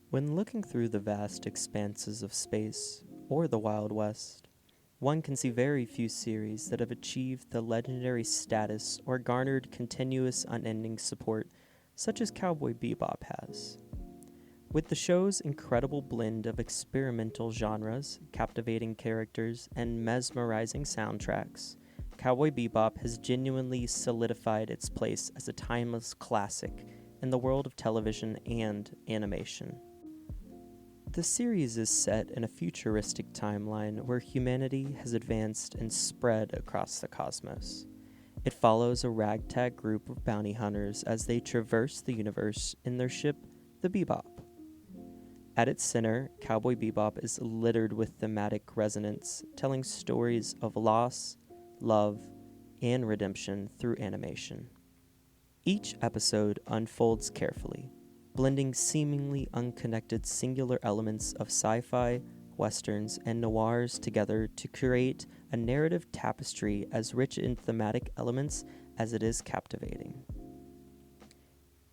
When looking through the vast expanses of space, or the Wild West, one can see very few series that have achieved the legendary status or garnered continuous unending support such as Cowboy Bebop has. With the show's incredible blend of experimental genres, captivating characters, and mesmerizing soundtracks, Cowboy Bebop has genuinely solidified its place as a timeless classic in the world of television and animation. The series is set in a futuristic timeline where humanity has advanced and spread across the cosmos. It follows a ragtag group of bounty hunters as they traverse the universe in their ship, the Bebop. At its center, Cowboy Bebop is littered with thematic resonance, telling stories of loss, love, and redemption through animation. Each episode unfolds carefully, blending seemingly unconnected singular elements of sci-fi, westerns, and noirs together to create a narrative tapestry as rich in thematic elements as it is captivating.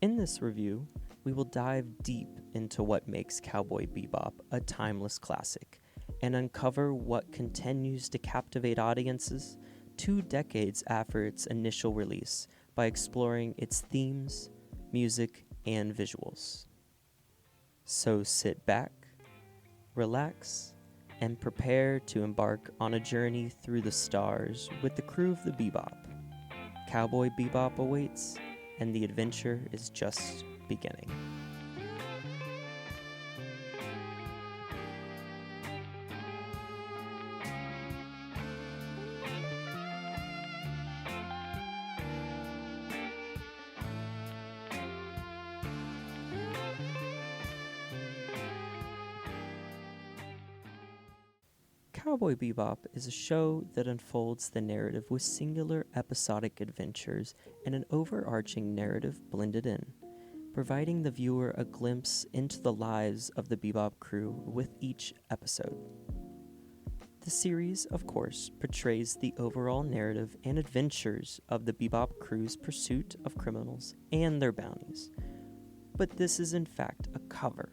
In this review, we will dive deep into what makes Cowboy Bebop a timeless classic and uncover what continues to captivate audiences 2 decades after its initial release by exploring its themes, music, and visuals. So sit back, relax, and prepare to embark on a journey through the stars with the crew of the Bebop. Cowboy Bebop awaits, and the adventure is just beginning. Cowboy Bebop is a show that unfolds the narrative with singular episodic adventures and an overarching narrative blended in, providing the viewer a glimpse into the lives of the Bebop crew with each episode. The series, of course, portrays the overall narrative and adventures of the Bebop crew's pursuit of criminals and their bounties. But this is in fact a cover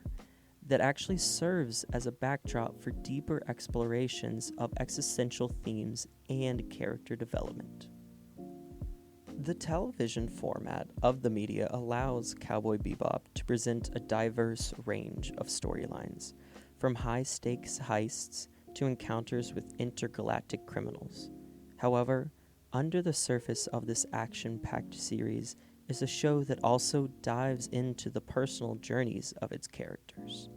that actually serves as a backdrop for deeper explorations of existential themes and character development. The television format of the media allows Cowboy Bebop to present a diverse range of storylines, from high-stakes heists to encounters with intergalactic criminals. However, under the surface of this action-packed series is a show that also dives into the personal journeys of its characters.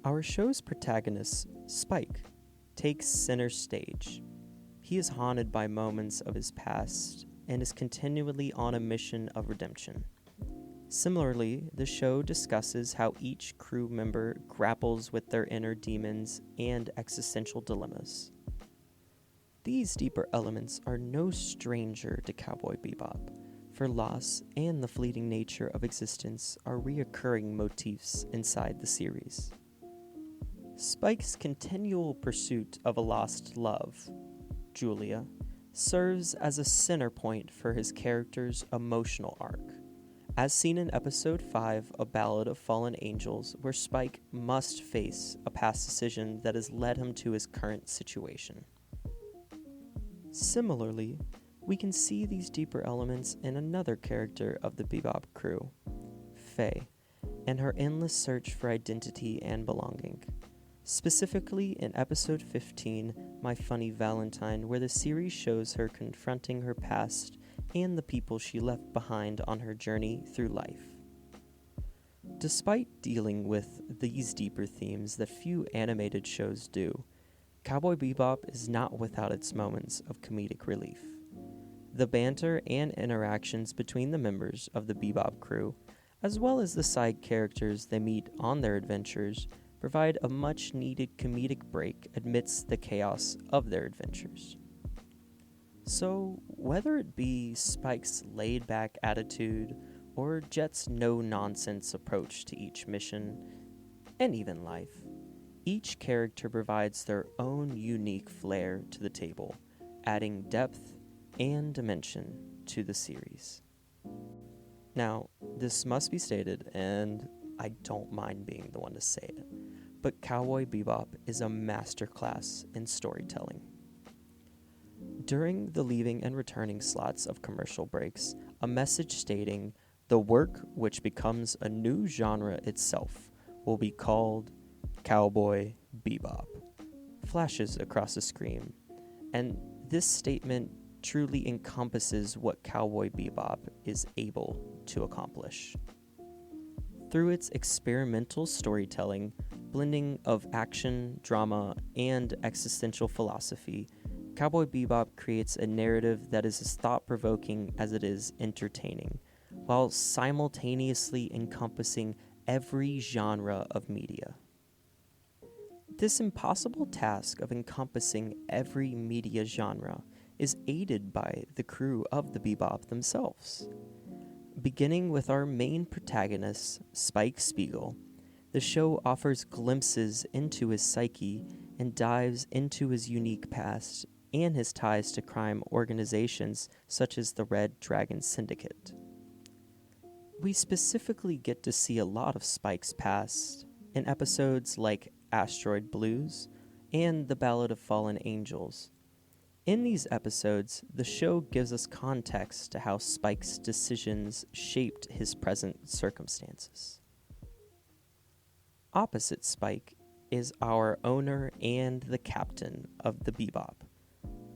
Our show's protagonist, Spike, takes center stage. He is haunted by moments of his past and is continually on a mission of redemption. Similarly, the show discusses how each crew member grapples with their inner demons and existential dilemmas. These deeper elements are no stranger to Cowboy Bebop, for loss and the fleeting nature of existence are reoccurring motifs inside the series. Spike's continual pursuit of a lost love, Julia, serves as a center point for his character's emotional arc, as seen in Episode 5, A Ballad of Fallen Angels, where Spike must face a past decision that has led him to his current situation. Similarly, we can see these deeper elements in another character of the Bebop crew, Faye, and her endless search for identity and belonging. Specifically in Episode 15, My Funny Valentine, where the series shows her confronting her past and the people she left behind on her journey through life. Despite dealing with these deeper themes that few animated shows do, Cowboy Bebop is not without its moments of comedic relief. The banter and interactions between the members of the Bebop crew, as well as the side characters they meet on their adventures, provide a much-needed comedic break amidst the chaos of their adventures. So, whether it be Spike's laid-back attitude or Jet's no-nonsense approach to each mission, and even life, each character provides their own unique flair to the table, adding depth and dimension to the series. Now, this must be stated, and I don't mind being the one to say it, but Cowboy Bebop is a masterclass in storytelling. During the leaving and returning slots of commercial breaks, a message stating, "The work which becomes a new genre itself will be called Cowboy Bebop," flashes across the screen, and this statement truly encompasses what Cowboy Bebop is able to accomplish. Through its experimental storytelling, blending of action, drama, and existential philosophy, Cowboy Bebop creates a narrative that is as thought-provoking as it is entertaining, while simultaneously encompassing every genre of media. This impossible task of encompassing every media genre is aided by the crew of the Bebop themselves. Beginning with our main protagonist, Spike Spiegel, the show offers glimpses into his psyche and dives into his unique past and his ties to crime organizations such as the Red Dragon Syndicate. We specifically get to see a lot of Spike's past in episodes like Asteroid Blues and The Ballad of Fallen Angels. In these episodes, the show gives us context to how Spike's decisions shaped his present circumstances. Opposite Spike is our owner and the captain of the Bebop,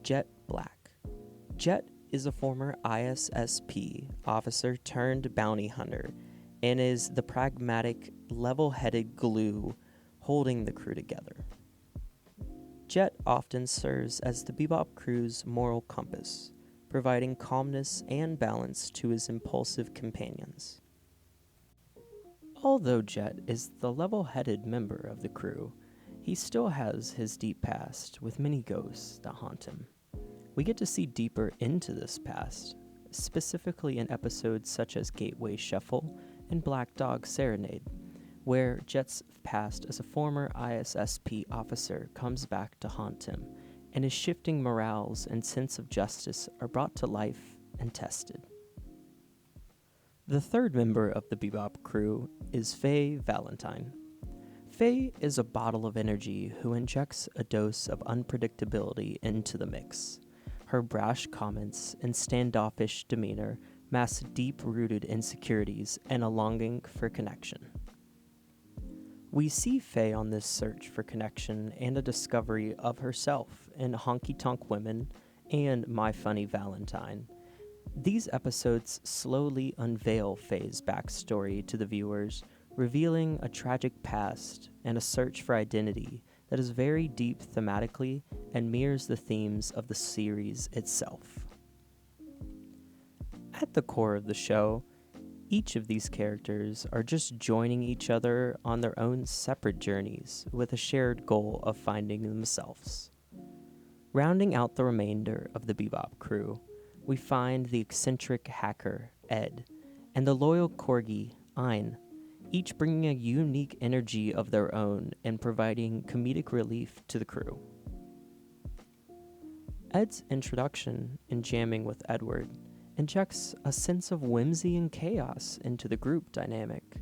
Jet Black. Jet is a former ISSP officer turned bounty hunter and is the pragmatic, level-headed glue holding the crew together. Jet often serves as the Bebop crew's moral compass, providing calmness and balance to his impulsive companions. Although Jet is the level-headed member of the crew, he still has his deep past with many ghosts that haunt him. We get to see deeper into this past, specifically in episodes such as Gateway Shuffle and Black Dog Serenade, where Jet's past as a former ISSP officer comes back to haunt him, and his shifting morals and sense of justice are brought to life and tested. The third member of the Bebop crew is Faye Valentine. Faye is a bottle of energy who injects a dose of unpredictability into the mix. Her brash comments and standoffish demeanor mask deep-rooted insecurities and a longing for connection. We see Faye on this search for connection and a discovery of herself in Honky Tonk Women and My Funny Valentine. These episodes slowly unveil Faye's backstory to the viewers, revealing a tragic past and a search for identity that is very deep thematically and mirrors the themes of the series itself. At the core of the show, each of these characters are just joining each other on their own separate journeys with a shared goal of finding themselves. Rounding out the remainder of the Bebop crew, we find the eccentric hacker, Ed, and the loyal corgi, Ein, each bringing a unique energy of their own and providing comedic relief to the crew. Ed's introduction in jamming with Edward injects a sense of whimsy and chaos into the group dynamic.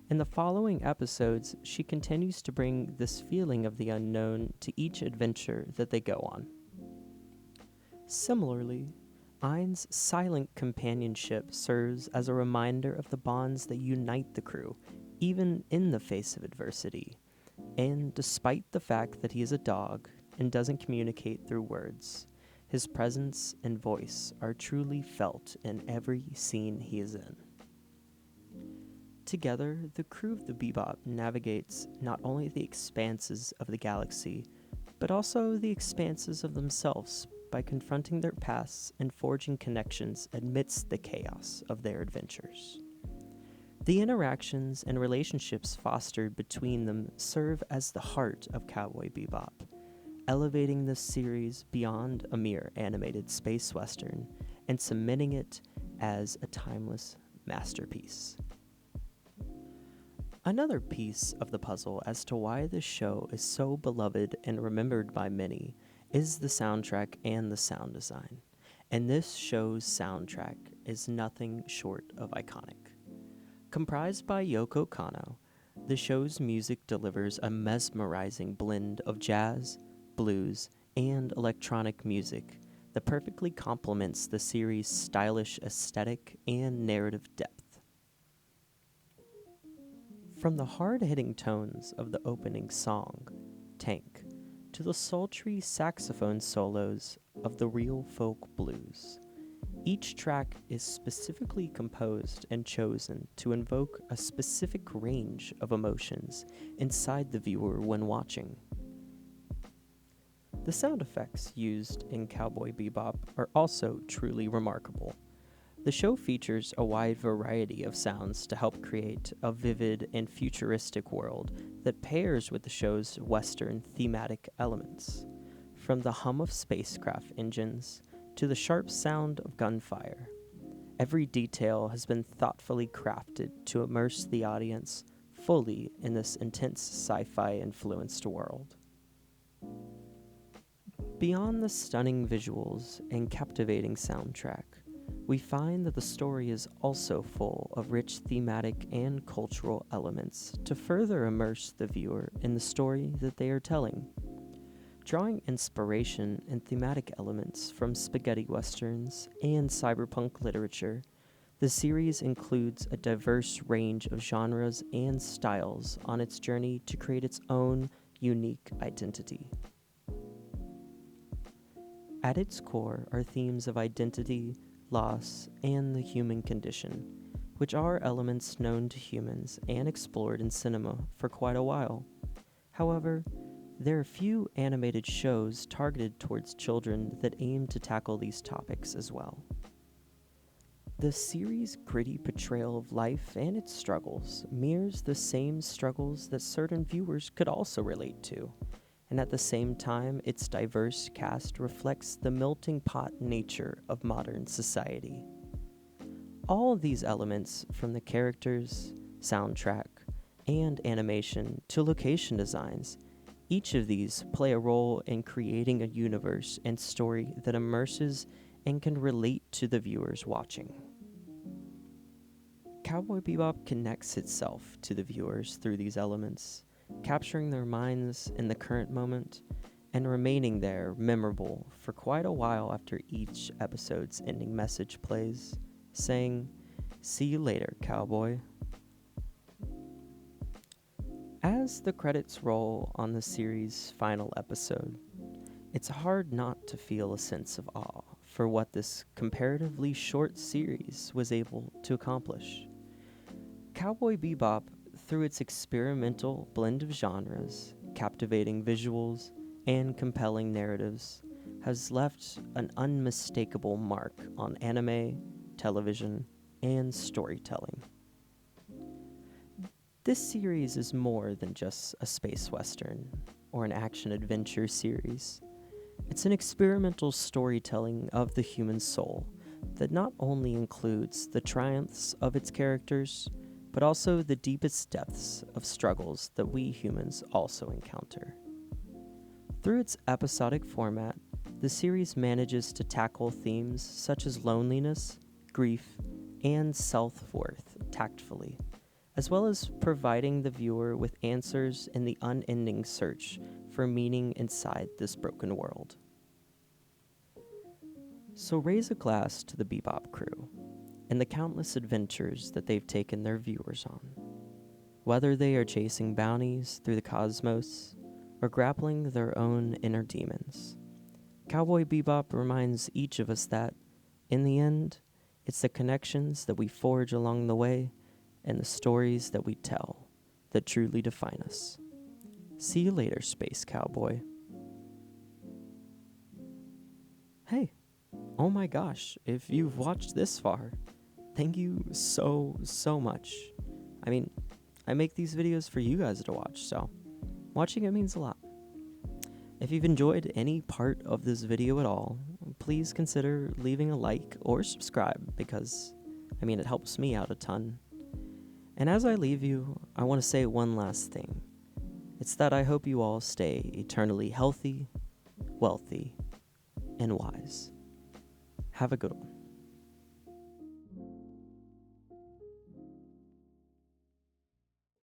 In the following episodes, she continues to bring this feeling of the unknown to each adventure that they go on. Similarly, Ein's silent companionship serves as a reminder of the bonds that unite the crew, even in the face of adversity. And despite the fact that he is a dog and doesn't communicate through words, his presence and voice are truly felt in every scene he is in. Together, the crew of the Bebop navigates not only the expanses of the galaxy, but also the expanses of themselves by confronting their pasts and forging connections amidst the chaos of their adventures. The interactions and relationships fostered between them serve as the heart of Cowboy Bebop, elevating this series beyond a mere animated space western and cementing it as a timeless masterpiece. Another piece of the puzzle as to why this show is so beloved and remembered by many is the soundtrack and the sound design, and this show's soundtrack is nothing short of iconic. Comprised by Yoko Kanno, the show's music delivers a mesmerizing blend of jazz, blues, and electronic music that perfectly complements the series' stylish aesthetic and narrative depth. From the hard-hitting tones of the opening song, Tank, to the sultry saxophone solos of the real folk blues, each track is specifically composed and chosen to invoke a specific range of emotions inside the viewer when watching. The sound effects used in Cowboy Bebop are also truly remarkable. The show features a wide variety of sounds to help create a vivid and futuristic world that pairs with the show's Western thematic elements, from the hum of spacecraft engines to the sharp sound of gunfire. Every detail has been thoughtfully crafted to immerse the audience fully in this intense sci-fi influenced world. Beyond the stunning visuals and captivating soundtrack, we find that the story is also full of rich thematic and cultural elements to further immerse the viewer in the story that they are telling. Drawing inspiration and thematic elements from spaghetti westerns and cyberpunk literature, the series includes a diverse range of genres and styles on its journey to create its own unique identity. At its core are themes of identity, loss, and the human condition, which are elements known to humans and explored in cinema for quite a while. However, there are few animated shows targeted towards children that aim to tackle these topics as well. The series' gritty portrayal of life and its struggles mirrors the same struggles that certain viewers could also relate to, and at the same time, its diverse cast reflects the melting pot nature of modern society. All of these elements, from the characters, soundtrack, and animation to location designs, each of these play a role in creating a universe and story that immerses and can relate to the viewers watching. Cowboy Bebop connects itself to the viewers through these elements, capturing their minds in the current moment and remaining there memorable for quite a while after each episode's ending message plays, saying, "See you later, cowboy." As the credits roll on the series' final episode, it's hard not to feel a sense of awe for what this comparatively short series was able to accomplish. Cowboy Bebop, through its experimental blend of genres, captivating visuals, and compelling narratives, has left an unmistakable mark on anime, television, and storytelling. This series is more than just a space western or an action-adventure series. It's an experimental storytelling of the human soul that not only includes the triumphs of its characters, but also the deepest depths of struggles that we humans also encounter. Through its episodic format, the series manages to tackle themes such as loneliness, grief, and self-worth tactfully, as well as providing the viewer with answers in the unending search for meaning inside this broken world. So raise a glass to the Bebop crew and the countless adventures that they've taken their viewers on. Whether they are chasing bounties through the cosmos or grappling their own inner demons, Cowboy Bebop reminds each of us that, in the end, it's the connections that we forge along the way and the stories that we tell that truly define us. See you later, Space Cowboy. Hey, oh my gosh, if you've watched this far, thank you so much. I mean, I make these videos for you guys to watch, so watching it means a lot. If you've enjoyed any part of this video at all, please consider leaving a like or subscribe because, it helps me out a ton. And as I leave you, I want to say one last thing. It's that I hope you all stay eternally healthy, wealthy, and wise. Have a good one.